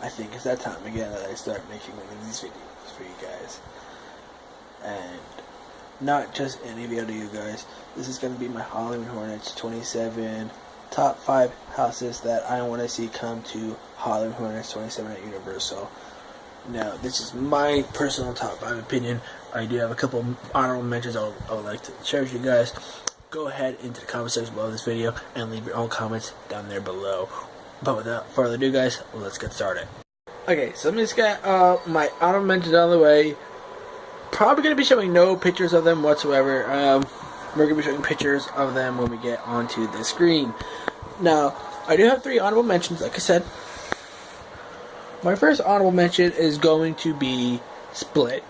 I think it's that time again that I start making one of these videos for you guys. And not just any video to you guys. This is going to be my Halloween Hornets 27 top 5 houses that I want to see come to Halloween Hornets 27 at Universal. Now, this is my personal top 5 opinion. I do have a couple honorable mentions I would like to share with you guys. Go ahead into the comment section below this video and leave your own comments down there below. But without further ado, guys, let's get started. Okay, so let me just get my honorable mentions out of the way. Probably going to be showing no pictures of them whatsoever. We're going to be showing pictures of them when we get onto the screen. Now, I do have 3 honorable mentions, like I said. My first honorable mention is going to be Split.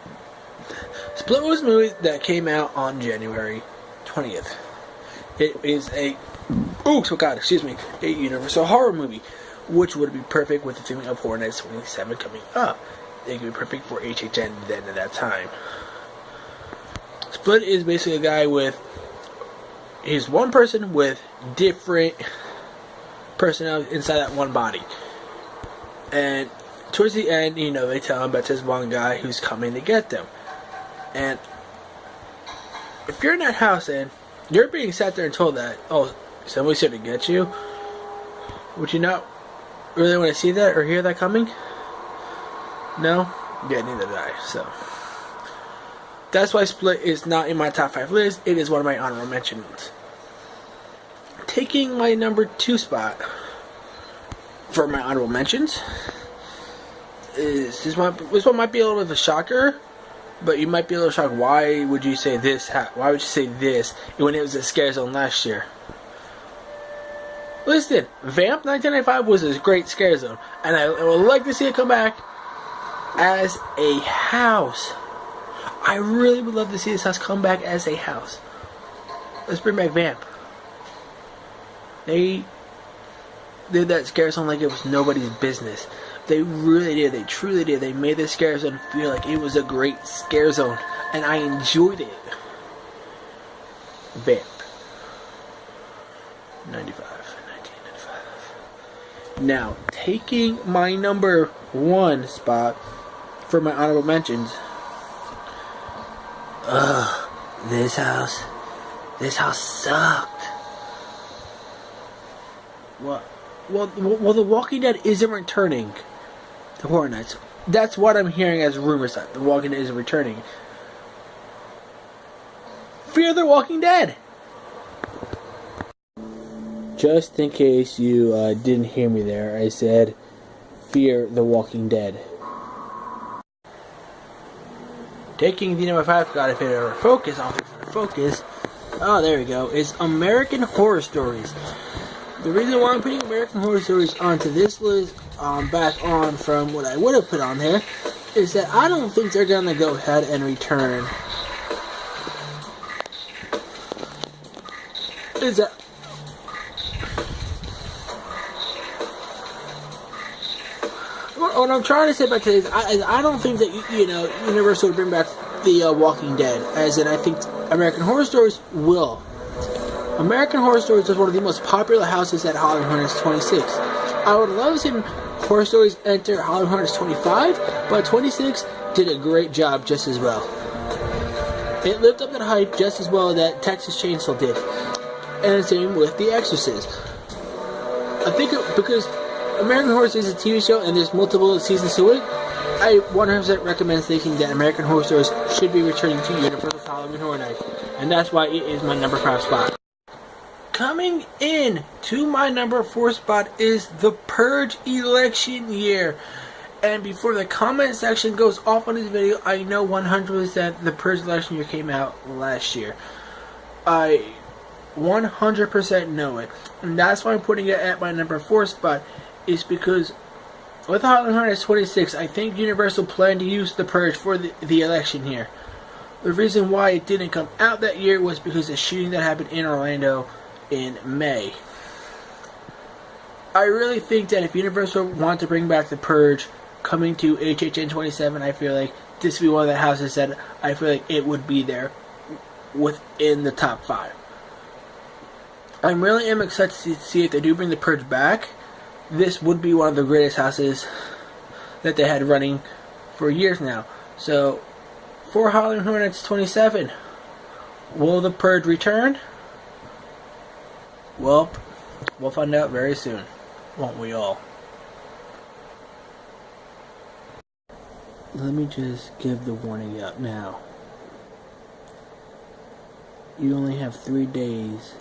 Split was a movie that came out on January 20th. It is a Universal horror movie, which would be perfect with the theme of Hornets 27 coming up. It could be perfect for HHN then at that time. Split is basically a guy with... He's one person with different personalities inside that one body. And towards the end, you know, they tell him about this one guy who's coming to get them. And if you're in that house and you're being sat there and told that, oh, somebody's here to get you, would you not really want to see that or hear that coming? No? Yeah, neither did I. So that's why Split is not in my top 5 list. It is one of my honorable mentions. Taking my number 2 spot for my honorable mentions is this one might be a little bit of a shocker, but you might be a little shocked. Why would you say this? Why would you say this when it was a scare zone last year? Listen, Vamp 1995 was a great scare zone, and I would like to see it come back as a house. I really would love to see this house come back as a house. Let's bring back Vamp. They did that scare zone like it was nobody's business. They really did. They truly did. They made the scare zone feel like it was a great scare zone, and I enjoyed it. Vamp. 1995. Now, taking my number 1 spot for my honorable mentions. This house sucked. What? Well, The Walking Dead isn't returning to Horror Nights. That's what I'm hearing as rumors that The Walking Dead isn't returning. Fear the Walking Dead. Just in case you didn't hear me there, I said Fear the Walking Dead. Taking the number 5, gotta fit our focus, oh, there we go, is American Horror Stories. The reason why I'm putting American Horror Stories onto this list, back on from what I would have put on there, is that I don't think they're gonna go ahead and return. What I'm trying to say about today is I don't think that Universal would bring back the Walking Dead, as in I think American Horror Stories will. American Horror Stories is one of the most popular houses at Halloween Hornets 26. I would love to see Horror Stories enter Halloween Hornets 25, but 26 did a great job just as well. It lived up to the hype just as well that Texas Chainsaw did. And same with The Exorcist. I think because American Horror Stories is a TV show and there's multiple seasons to it, I 100% recommend thinking that American Horror Stories should be returning to Universal's Halloween Horror Nights. And that's why it is my number 5 spot. Coming in to my number 4 spot is the Purge election year. And before the comment section goes off on this video, I know 100% the Purge election year came out last year. I 100% know it. And that's why I'm putting it at my number 4 spot. Is because with Halloween Hornets 26, I think Universal planned to use the Purge for the election year. The reason why it didn't come out that year was because of the shooting that happened in Orlando in May. I really think that if Universal wanted to bring back the Purge coming to HHN 27, I feel like this would be one of the houses that I feel like it would be there within the top 5. I really am excited to see if they do bring the Purge back. This would be one of the greatest houses that they had running for years now. So, for Halloween Horror Nights 27, will the Purge return? Well, we'll find out very soon, won't we all? Let me just give the warning out now. You only have 3 days.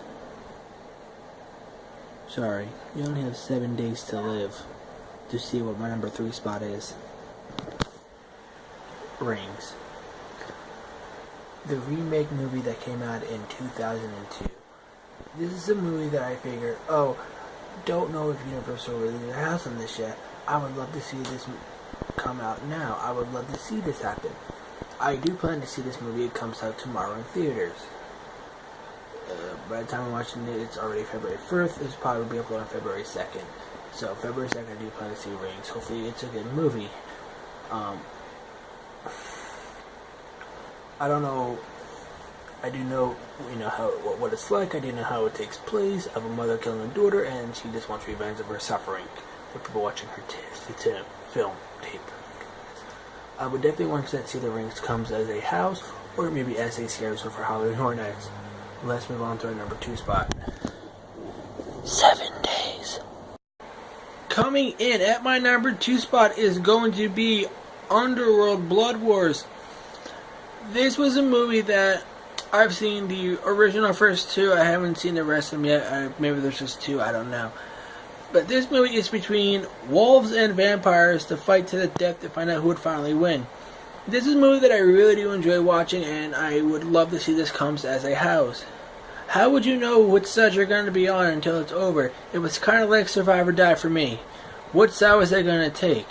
Sorry, you only have 7 days to live to see what my number 3 spot is. Rings. The remake movie that came out in 2002. This is a movie that I figured, don't know if Universal released their house on this yet. I would love to see this come out now. I would love to see this happen. I do plan to see this movie. It comes out tomorrow in theaters. By the time I'm watching it, it's already February 1st. It's probably be uploaded on February 2nd. So February 2nd, I do plan to see Rings. Hopefully, it's a good movie. I don't know. I do know, what it's like. I do know how it takes place of a mother killing a daughter, and she just wants revenge of her suffering for people watching her film tape. I would definitely 100% see The Rings comes as a house, or maybe as a scary show for Halloween Horror Nights. Let's move on to our number 2 spot. 7 days. Coming in at my number 2 spot is going to be Underworld Blood Wars. This was a movie that I've seen the original first 2. I haven't seen the rest of them yet. Maybe there's just 2. I don't know. But this movie is between wolves and vampires to fight to the death to find out who would finally win. This is a movie that I really do enjoy watching, and I would love to see this comes as a house. How would you know which side you're going to be on until it's over? It was kind of like Survive or Die for me. What side was they going to take?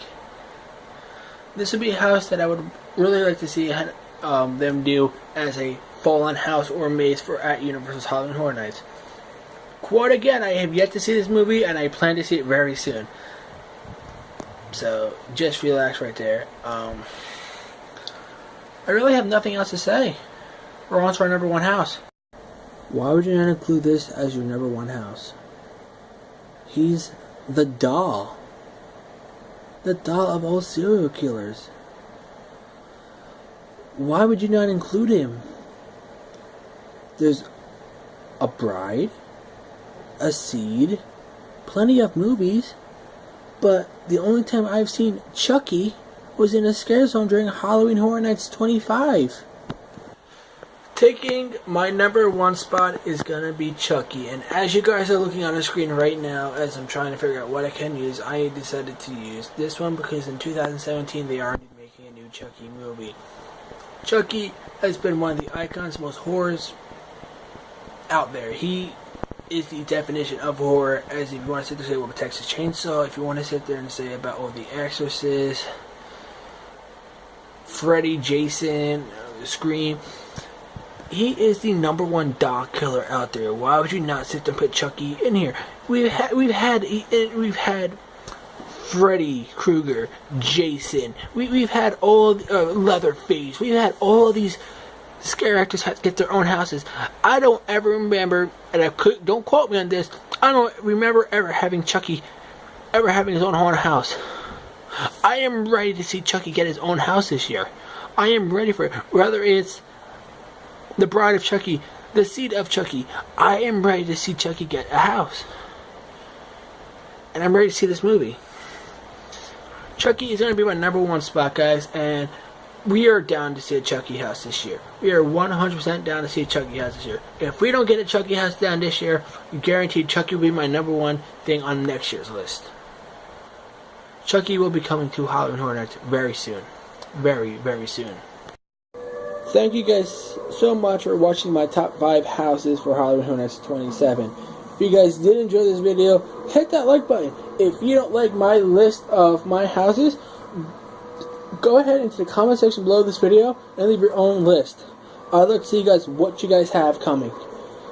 This would be a house that I would really like to see them do as a full-on house or maze for at Universal's Halloween Horror Nights. Quote again, I have yet to see this movie, and I plan to see it very soon. So, just relax right there. I really have nothing else to say. We're on to our number 1 house. Why would you not include this as your number 1 house? He's the doll. The doll of all serial killers. Why would you not include him? There's a bride, a seed, plenty of movies, but the only time I've seen Chucky was in a scare zone during Halloween Horror Nights 25. Taking my number 1 spot is gonna be Chucky, and as you guys are looking on the screen right now, as I'm trying to figure out what I can use, I decided to use this one because in 2017 they are making a new Chucky movie. Chucky has been one of the icons, most horrors out there. He is the definition of horror, as if you want to sit there and say about Texas Chainsaw, if you want to sit there and say about The Exorcist, Freddy, Jason, Scream. He is the number 1 doll killer out there. Why would you not sit there and put Chucky in here? We've had Freddy Krueger, Jason. We've had all Leatherface. We've had all of these scare actors have to get their own houses. I don't ever remember, and don't quote me on this, I don't remember ever having Chucky ever having his own haunted house. I am ready to see Chucky get his own house this year. I am ready for it. Whether it's the Bride of Chucky, the Seed of Chucky, I am ready to see Chucky get a house. And I'm ready to see this movie. Chucky is going to be my number 1 spot, guys, and we are down to see a Chucky house this year. We are 100% down to see a Chucky house this year. If we don't get a Chucky house down this year, guaranteed Chucky will be my number 1 thing on next year's list. Chucky will be coming to Halloween Horror Nights very soon. Very, very soon. Thank you guys so much for watching my top 5 houses for Halloween Horror Nights 27. If you guys did enjoy this video, hit that like button. If you don't like my list of my houses, go ahead into the comment section below this video and leave your own list. I'd like to see you guys what you guys have coming.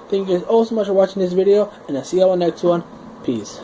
Thank you guys all so much for watching this video, and I'll see you all in the next one. Peace.